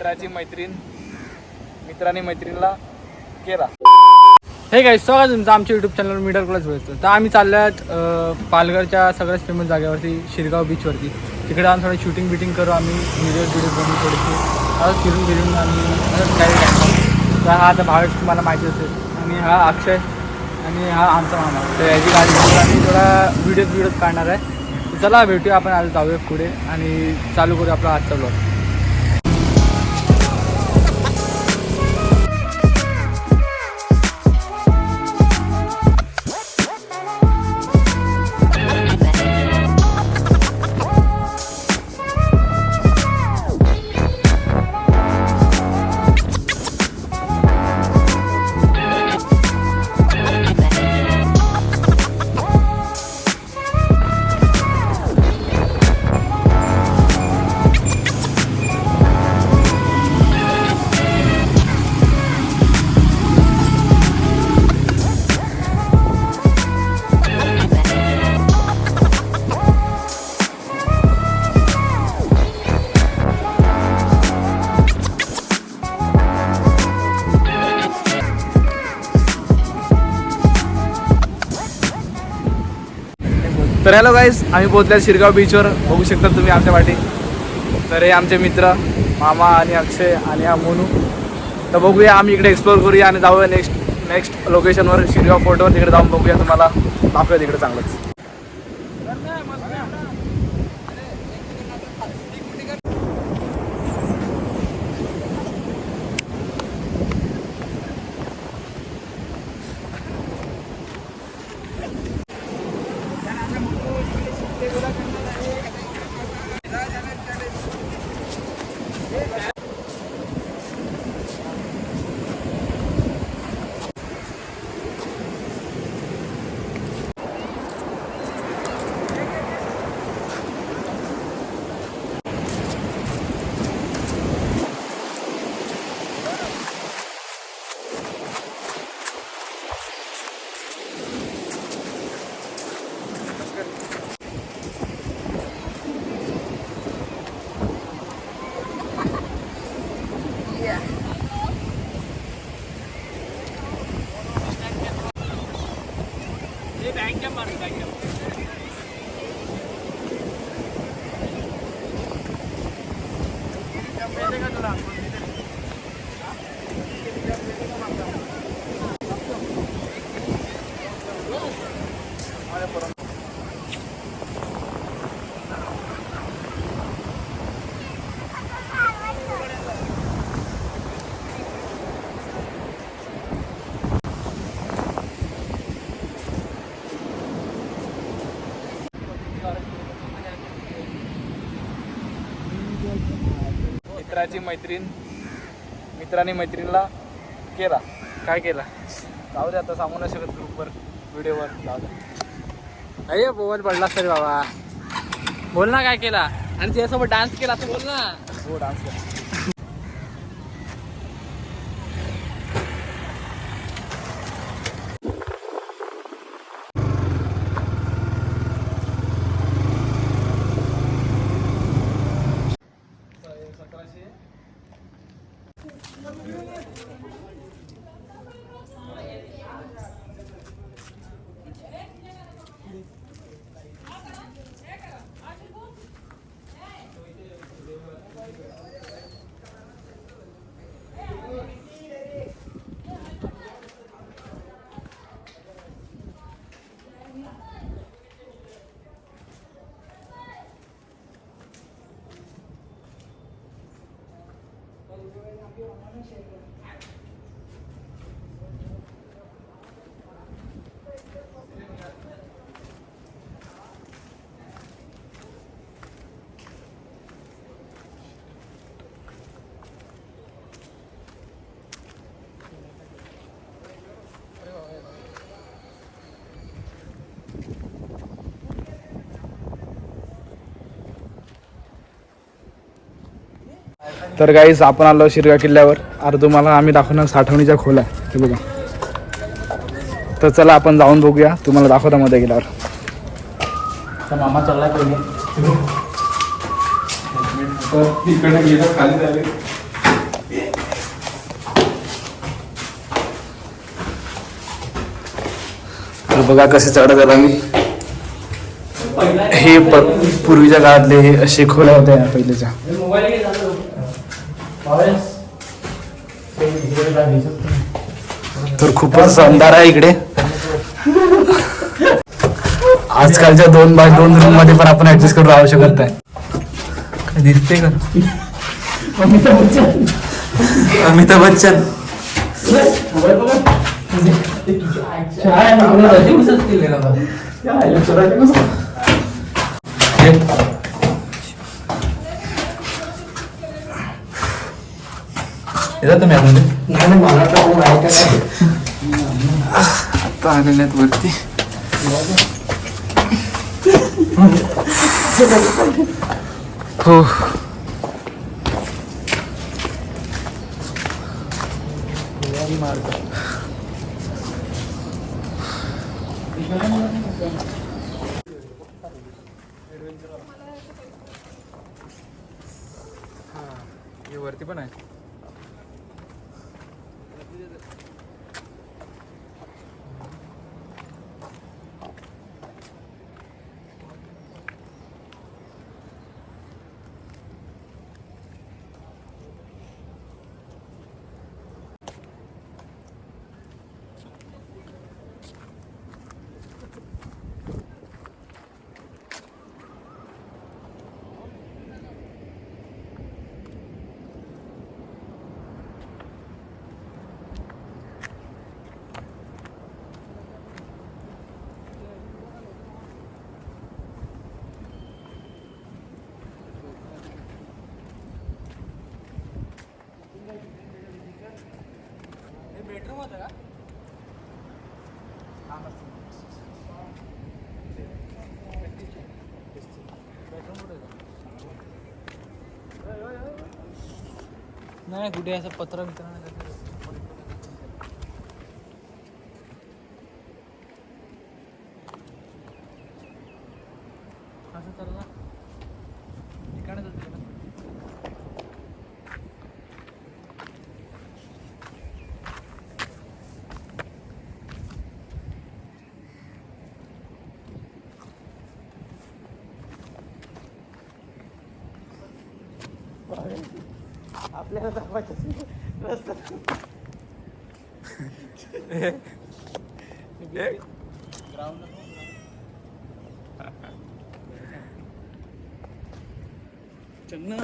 मित्राची मित्राने मैत्रीणला केला. हे काय स्वागत तुमचं आमच्या यूट्यूब चॅनल मिडल क्लास भेटतो. तर आम्ही चालल्यात पालघरच्या सगळ्यात फेमस जागेवरती शिरगाव बीचवरती. तिकडे जाऊन थोडी शूटिंग करू आम्ही, व्हिडिओ बनवू थोडीशी. आज फिरून आम्ही काही तर हा आता भावेश तुम्हाला माहिती असेल, आणि हा अक्षय आणि हा आमचा मामा. तर याची गाडी घेऊन आम्ही थोडा व्हिडिओज काढणार आहे. तर चला भेटूया आपण, आज जाऊया पुढे आणि चालू करू आपला आजचा ब्लॉग. तर हॅलो गाईज, आम्ही पोहोचल्या शिरगाव बीचवर. बघू शकता तुम्ही आमच्या पाठी. तर हे आमचे मित्र मामा आणि अक्षय आणि हा मोनू. तर बघूया, आम्ही इकडे एक्सप्लोर करूया आणि जाऊया नेक्स्ट लोकेशनवर, शिरगाव फोर्टवर. तिकडे जाऊन बघूया, तुम्हाला दाखवूया तिकडे चांगलंच. मित्राने मैत्रीणला केला. काय केला जाऊ दे, आता सांगू नाही शकत ग्रुपवर व्हिडिओवर. जाऊ दे. अरे बोल पडलास तरी बाबा, बोल ना काय केला. आणि त्याच्यासोबत डान्स केला असं बोल ना. हो, डान्स केला. तर गाईस, आपण आलो शिरगाव किल्ल्यावर. अरे तुम्हाला आम्ही दाखवणार साठवणीच्या खोल्या, हे बघा. तर चला आपण जाऊन बघूया, तुम्हाला दाखवता मध्ये गेल्यावर. तर मामा चालला पहिले, इकडे गेलं खाली झाले. बघा कसे चढत आला मी. हे पूर्वीच्या काळातले हे असे खोल्या होत्या पहिलेच्या. तर खूपच अंधार आहे इकडे. आजकालच्या 2x2 रूम मध्ये पण आपण ऍडजस्ट करून राहू शकत नाही. काय दिसते का अमिताभ बच्चन. येतात तुम्ही आता आलेले आहेत वरती. हो हे वरती पण आहे. बेडरूम होतं का? नाही कुठे असं पत्र मित्र असं चालला ठिकाणच होतं. आपल्याला दाखवायचं चन्ना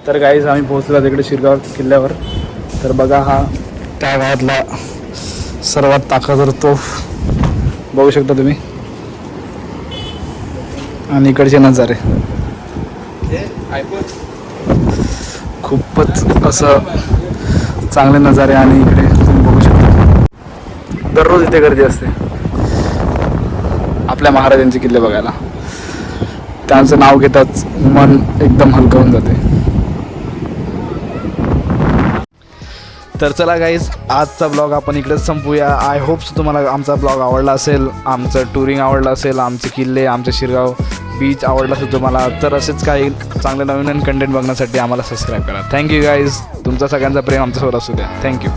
तर गाईज आम्ही पोहोचलो तिकडे शिरगाव किल्ल्यावर. तर बघा हा त्या काळातला सर्वात ताकदवर तोफ बघू शकता तुम्ही. आणि इकडचे नजारे खूपच असं चांगले नजारे. आणि इकडे तुम्ही बघू शकता दररोज इथे गर्दी असते आपल्या महाराजांचे किल्ले बघायला. त्यांचं नाव घेताच मन एकदम हलकं होऊन जाते. तर चला गाईज आजचा ब्लॉग आपण इकडेच संपूया. आय होप्स तुम्हाला आमचा ब्लॉग आवडला असेल, आमचं टुरिंग आवडलं असेल, आमचे किल्ले, आमचे शिरगाव बीच आवडला असेल तुम्हाला. तर असेच काही चांगले नवीन कंटेंट बघण्यासाठी आम्हाला सबस्क्राईब करा. Thank you guys. तुमचा सगळ्यांचा प्रेम आमच्यासोबत असू द्या. थँक्यू.